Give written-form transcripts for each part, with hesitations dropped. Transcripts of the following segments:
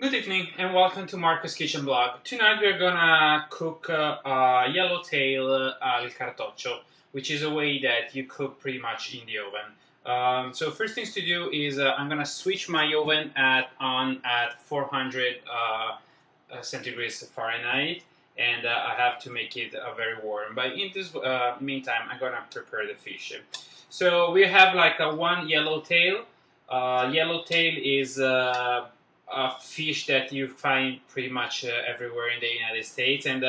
Good evening and welcome to Marco's Kitchen Blog. Tonight we're gonna cook yellowtail al cartoccio, which is a way that you cook pretty much in the oven. So first things to do is I'm gonna switch my oven on at 400 centigrades Fahrenheit, and I have to make it very warm. But in this meantime, I'm gonna prepare the fish. So we have like one yellowtail. Yellowtail is a fish that you find pretty much everywhere in the United States, and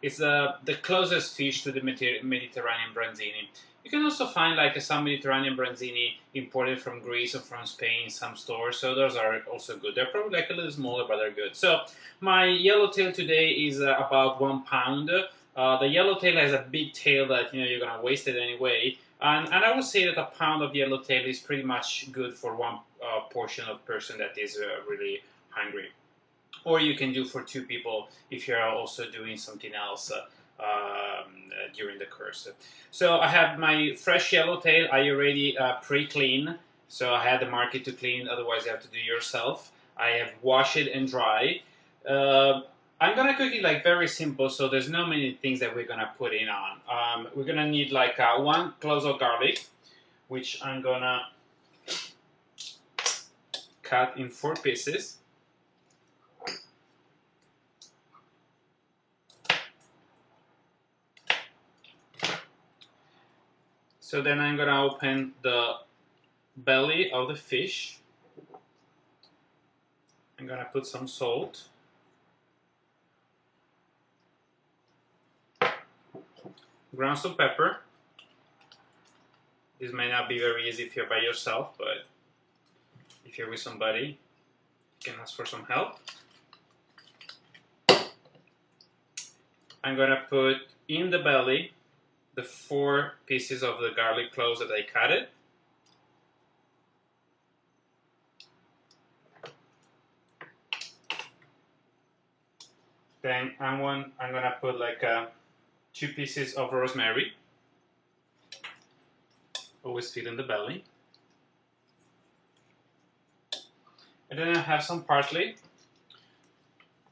it's the closest fish to the Mediterranean branzini. You can also find like some Mediterranean branzini imported from Greece or from Spain in some stores, so those are also good. They're probably like a little smaller, but they're good. So my yellowtail today is about 1 pound. The yellowtail has a big tail that you're gonna waste it anyway. And I would say that a pound of yellowtail is pretty much good for one portion of person that is really hungry. Or you can do for two people if you're also doing something else during the course. So I have my fresh yellowtail. I already pre-clean. So I had the market to clean, otherwise you have to do yourself. I have washed it and dry. I'm gonna cook it like very simple, so there's no many things that we're gonna put in on. We're gonna need like one clove of garlic, which I'm gonna cut in 4 pieces. So then I'm gonna open the belly of the fish. I'm gonna put some salt. Ground some pepper. This may not be very easy if you're by yourself, but if you're with somebody, you can ask for some help. I'm gonna put in the belly the 4 pieces of the garlic cloves that I cut it. Then I'm gonna put like 2 pieces of rosemary. Always fit in the belly. And then I have some parsley,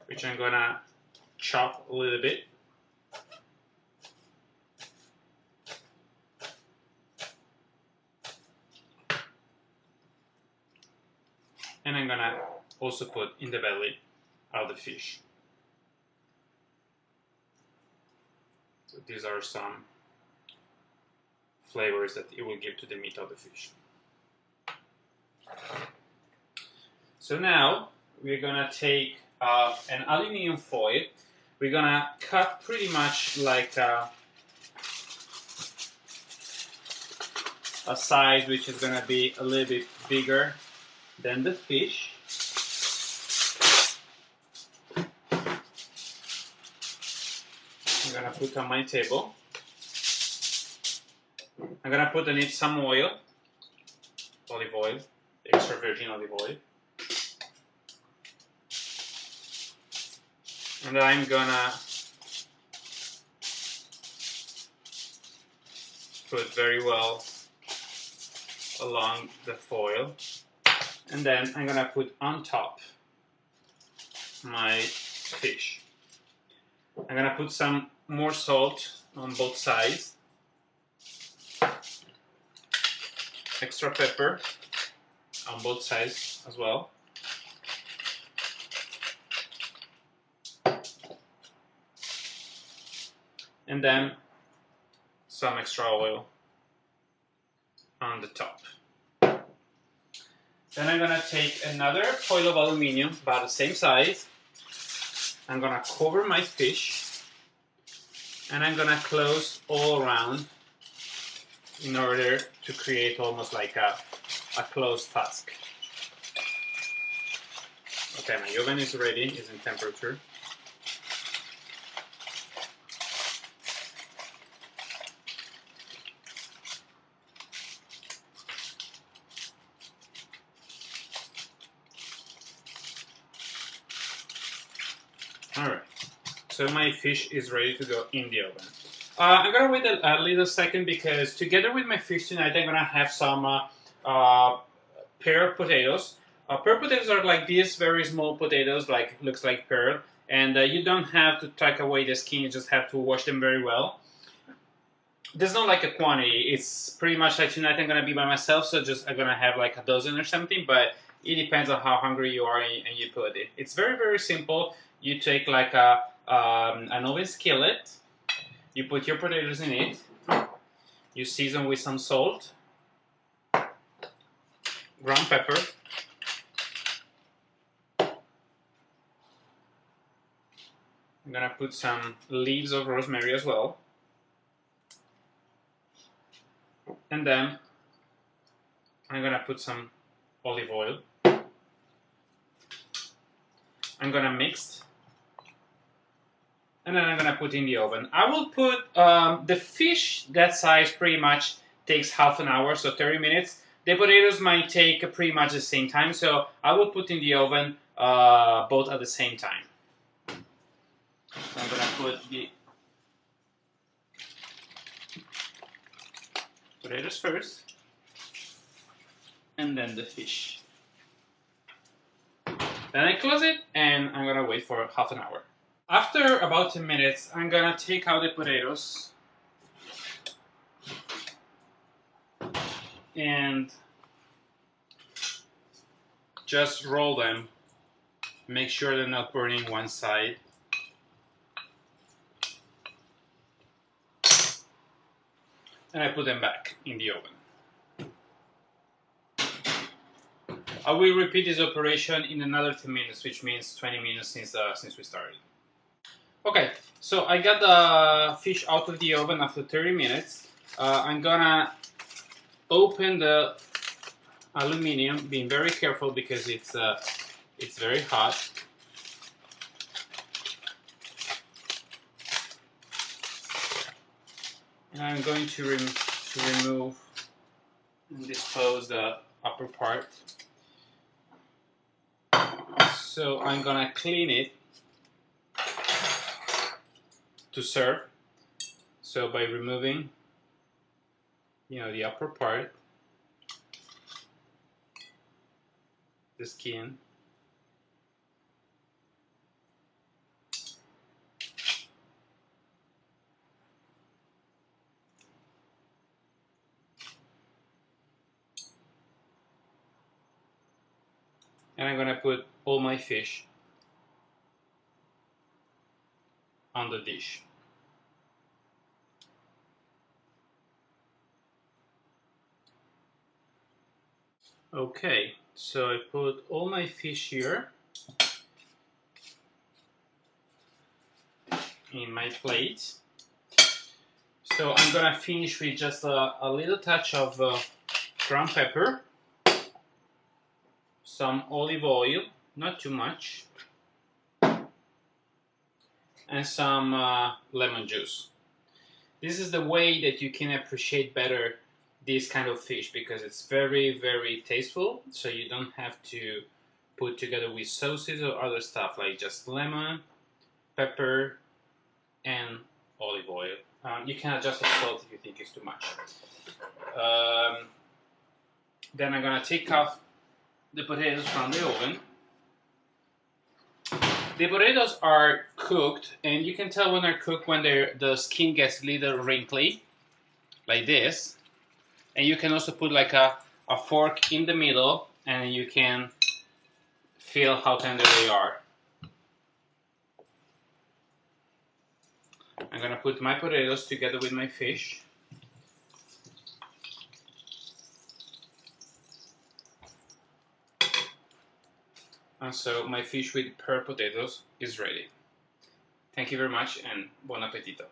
which I'm gonna chop a little bit. And I'm gonna also put in the belly of the fish. So these are some flavors that it will give to the meat of the fish. So now we're gonna take an aluminum foil. We're gonna cut pretty much like a size which is gonna be a little bit bigger than the fish. I'm gonna put on my table. I'm gonna put in it some oil, olive oil, extra virgin olive oil. And I'm gonna put very well along the foil. And then I'm gonna put on top my fish. I'm gonna put some more salt on both sides, extra pepper on both sides as well, and then some extra oil on the top. Then I'm gonna take another foil of aluminum about the same size. I'm gonna cover my fish, and I'm gonna close all around in order to create almost like a closed husk. Okay, my oven is ready, is in temperature. Alright, so my fish is ready to go in the oven. I'm gonna wait a little second because together with my fish tonight I'm gonna have some pair of potatoes. Pearl potatoes are like these very small potatoes, like looks like pearl, and you don't have to take away the skin. You just have to wash them very well. There's not like a quantity. It's pretty much like tonight I'm gonna be by myself, so just I'm gonna have like a dozen or something. But it depends on how hungry you are and you put it. It's very simple. You take like an oven skillet. You put your potatoes in it. You season with some salt, ground pepper. I'm gonna put some leaves of rosemary as well. And then I'm gonna put some olive oil. I'm gonna mix. And then I'm gonna put in the oven. I will put the fish that size pretty much takes half an hour, so 30 minutes. The potatoes might take pretty much the same time, so I will put in the oven both at the same time. So I'm gonna put the potatoes first, and then the fish. Then I close it, and I'm gonna wait for half an hour. After about 10 minutes, I'm gonna take out the potatoes and just roll them. Make sure they're not burning one side. And I put them back in the oven. I will repeat this operation in another 10 minutes, which means 20 minutes since we started. Okay, so I got the fish out of the oven after 30 minutes. I'm gonna open the aluminum, being very careful because it's very hot. And I'm going to remove and dispose the upper part. So I'm gonna clean it to serve. So by removing, the upper part, the skin, and I'm gonna put all my fish on the dish. Okay, so I put all my fish here in my plate. So I'm gonna finish with just a little touch of ground pepper, some olive oil, not too much, and some lemon juice. This is the way that you can appreciate better this kind of fish because it's very tasteful, so you don't have to put together with sauces or other stuff, like just lemon, pepper, and olive oil. You can adjust the salt if you think it's too much. Then I'm gonna take off the potatoes from the oven. The potatoes are cooked, and you can tell when they're cooked when the skin gets a little wrinkly, like this. And you can also put like a fork in the middle, and you can feel how tender they are. I'm gonna put my potatoes together with my fish. And so my fish with pearl potatoes is ready. Thank you very much and buon appetito.